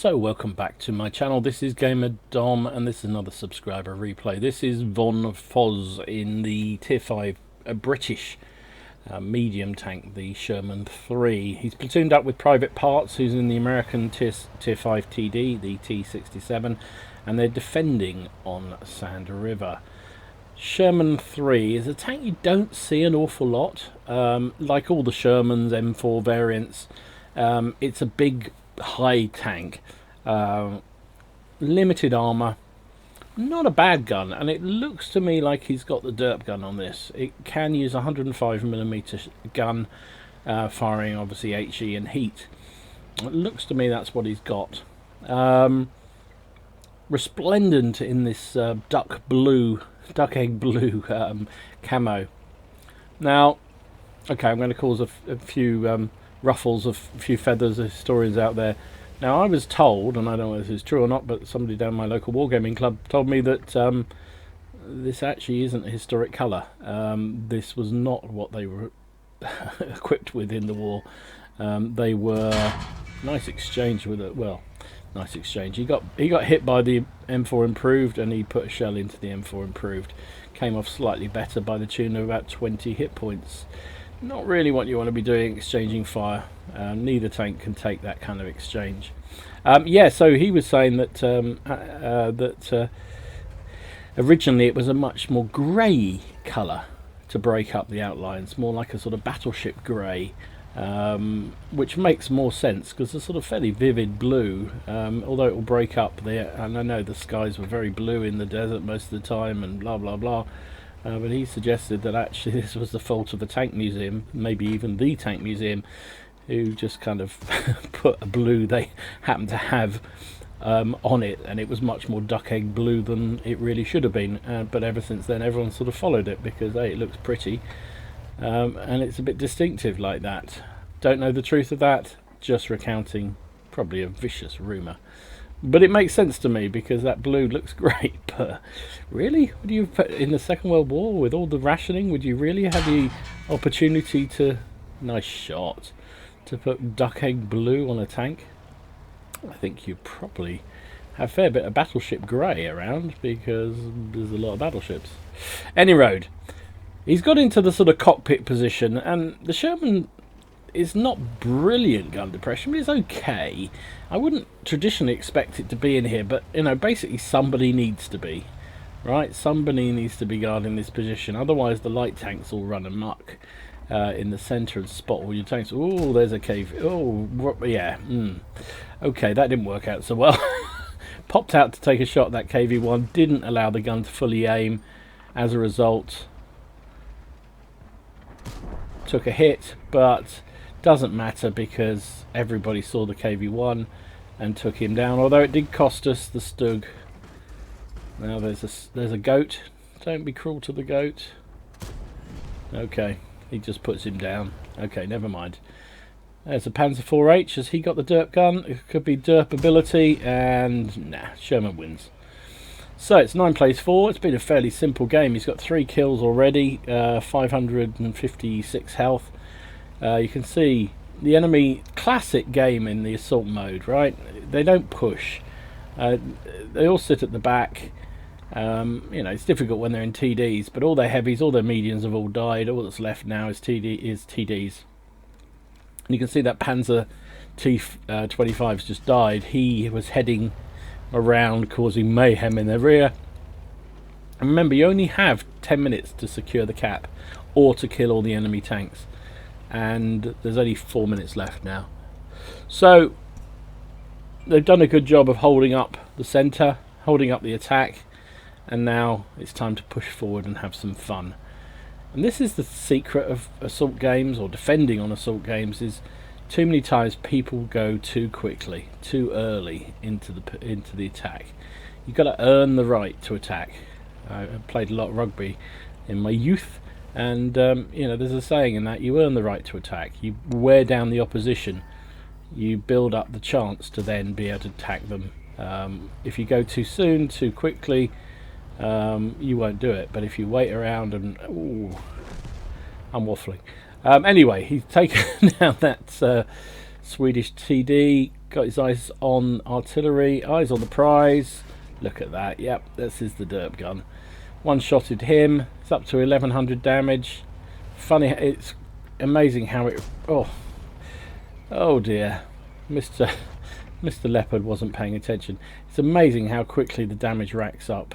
So welcome back to my channel. This is Gamer Dom and this is another subscriber replay. This is Von Foz in the Tier 5 British medium tank, the Sherman III. He's platooned up with Private Parts, who's in the American Tier 5 TD, the T67, and they're defending on Sand River. Sherman III is a tank you don't see an awful lot. Like all the Shermans, M4 variants, it's a big high tank, limited armor, not a bad gun, and it looks to me like he's got the derp gun on this. It can use a 105mm gun, firing obviously HE and heat. It looks to me that's what he's got. Resplendent in this duck egg blue camo. Now, okay, I'm going to cause a few ruffles of a few feathers of historians out there. Now, I was told, and I don't know if this is true or not, but somebody down my local wargaming club told me that this actually isn't a historic colour. This was not what they were equipped with in the war. They were nice exchange with it. Well, nice exchange. He got hit by the M4 Improved, and he put a shell into the M4 Improved. Came off slightly better by the tune of about 20 hit points. Not really what you want to be doing, exchanging fire. Neither tank can take that kind of exchange. Yeah, so he was saying that originally it was a much more grey colour to break up the outlines, more like a sort of battleship grey, which makes more sense because it's sort of fairly vivid blue, although it will break up there. And I know the skies were very blue in the desert most of the time and blah blah blah. But he suggested that actually this was the fault of the tank museum, maybe even the tank museum, who just kind of put a blue they happened to have on it, and it was much more duck egg blue than it really should have been. But ever since then everyone sort of followed it because hey, it looks pretty, and it's a bit distinctive like that. Don't know the truth of that, just recounting probably a vicious rumour. But it makes sense to me because that blue looks great. But really, would you put in the Second World War with all the rationing? Would you really have the opportunity to, nice shot, to put duck egg blue on a tank? I think you probably have a fair bit of battleship grey around because there's a lot of battleships. Any road, he's got into the sort of cockpit position, and the Sherman is not brilliant gun depression, but it's okay. I wouldn't traditionally expect it to be in here, but you know, basically somebody needs to be, right? Somebody needs to be guarding this position, otherwise the light tanks will run amok in the centre and spot all your tanks. Oh, there's a cave. Oh, yeah. Okay, that didn't work out so well. Popped out to take a shot at that KV-1, didn't allow the gun to fully aim. As a result, took a hit, but doesn't matter because everybody saw the KV-1 and took him down, although it did cost us the Stug. Now there's a goat. Don't be cruel to the goat. Okay, he just puts him down. Okay, never mind. There's a Panzer IV-H. Has he got the derp gun? It could be derp ability, and nah, Sherman wins. So it's 9 plays 4. It's been a fairly simple game. He's got 3 kills already, 556 health. You can see the enemy, classic game in the assault mode, right? They don't push. They all sit at the back. You know, it's difficult when they're in TDs, but all their heavies, all their mediums have all died. All that's left now is TDs. And you can see that Panzer T25's just died. He was heading around causing mayhem in their rear. And remember, you only have 10 minutes to secure the cap or to kill all the enemy tanks. And there's only 4 minutes left now. So they've done a good job of holding up the centre, holding up the attack, and now it's time to push forward and have some fun. And this is the secret of assault games, or defending on assault games, is too many times people go too quickly, too early into the attack. You've got to earn the right to attack. I played a lot of rugby in my youth, and you know, there's a saying in that: you earn the right to attack. You wear down the opposition. You build up the chance to then be able to attack them. If you go too soon, too quickly, you won't do it. But if you wait around and ooh, I'm waffling. Anyway, he's taken out that Swedish TD, Got his eyes on artillery, eyes on the prize. Look at that. Yep, this is the derp gun. One-shotted him. It's up to 1100 damage. Funny, it's amazing how it... Oh dear. Mr. Leopard wasn't paying attention. It's amazing how quickly the damage racks up.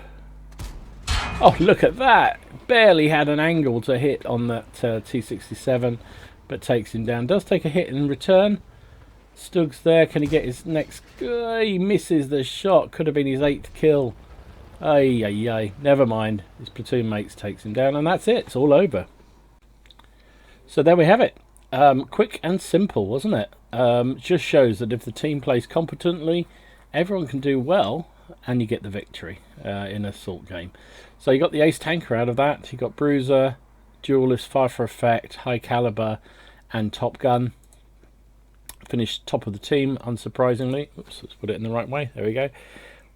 Oh, look at that! Barely had an angle to hit on that T-67, but takes him down. Does take a hit in return. Stug's there. Can he get his next... he misses the shot. Could have been his 8th kill. Ay, ay, ay. Never mind. His platoon mates takes him down, and that's it. It's all over. So there we have it. Quick and simple, wasn't it? Just shows that if the team plays competently, everyone can do well, and you get the victory in an assault game. So you got the ace tanker out of that. You got bruiser, duelist, fire for effect, high caliber, and top gun. Finished top of the team, unsurprisingly. Oops, let's put it in the right way. There we go.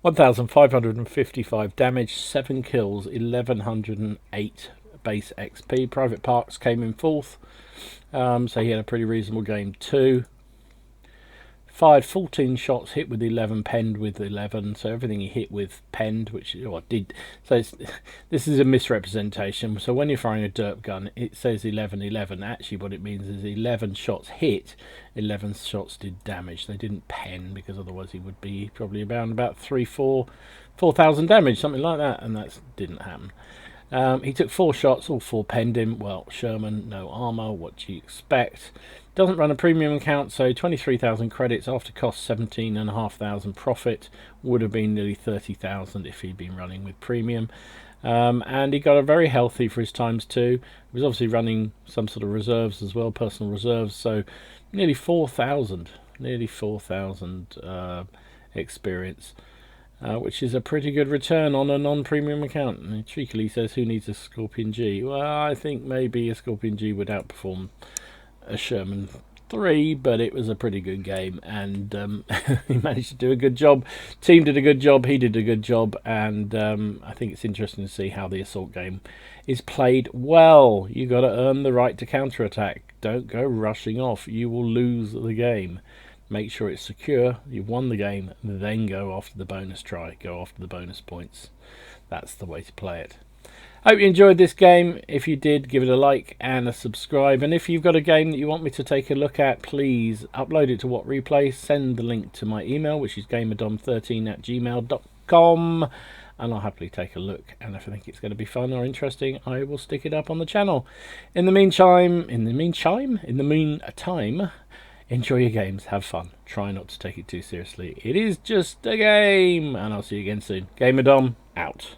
1,555 damage, 7 kills, 1,108 base XP. Private Parks came in 4th, so he had a pretty reasonable game too. Fired 14 shots, hit with 11, penned with 11. So everything he hit with penned, which did. So this is a misrepresentation. So when you're firing a derp gun, it says 11-11. Actually, what it means is 11 shots hit, 11 shots did damage. They didn't pen because otherwise he would be probably about 4,000 damage, something like that, and that didn't happen. He took 4 shots, all 4 penned him. Well, Sherman, no armor. What do you expect? Doesn't run a premium account, so 23,000 credits after cost, 17,500 profit. Would have been nearly 30,000 if he'd been running with premium. And he got a very healthy for his times too. He was obviously running some sort of reserves as well, personal reserves, so nearly 4,000 experience. Which is a pretty good return on a non-premium account. And he cheekily says, who needs a Scorpion G? Well, I think maybe a Scorpion G would outperform a Sherman III, but it was a pretty good game, and he managed to do a good job. Team did a good job, he did a good job, and I think it's interesting to see how the assault game is played well. You got to earn the right to counterattack. Don't go rushing off. You will lose the game. Make sure it's secure, you've won the game, then go after the bonus try, go after the bonus points. That's the way to play it. Hope you enjoyed this game. If you did, give it a like and a subscribe. And if you've got a game that you want me to take a look at, please upload it to WOT Replay. Send the link to my email, which is gamerdom13@gmail.com. And I'll happily take a look. And if I think it's going to be fun or interesting, I will stick it up on the channel. In the meantime, enjoy your games, have fun. Try not to take it too seriously. It is just a game. And I'll see you again soon. Gamerdom, out.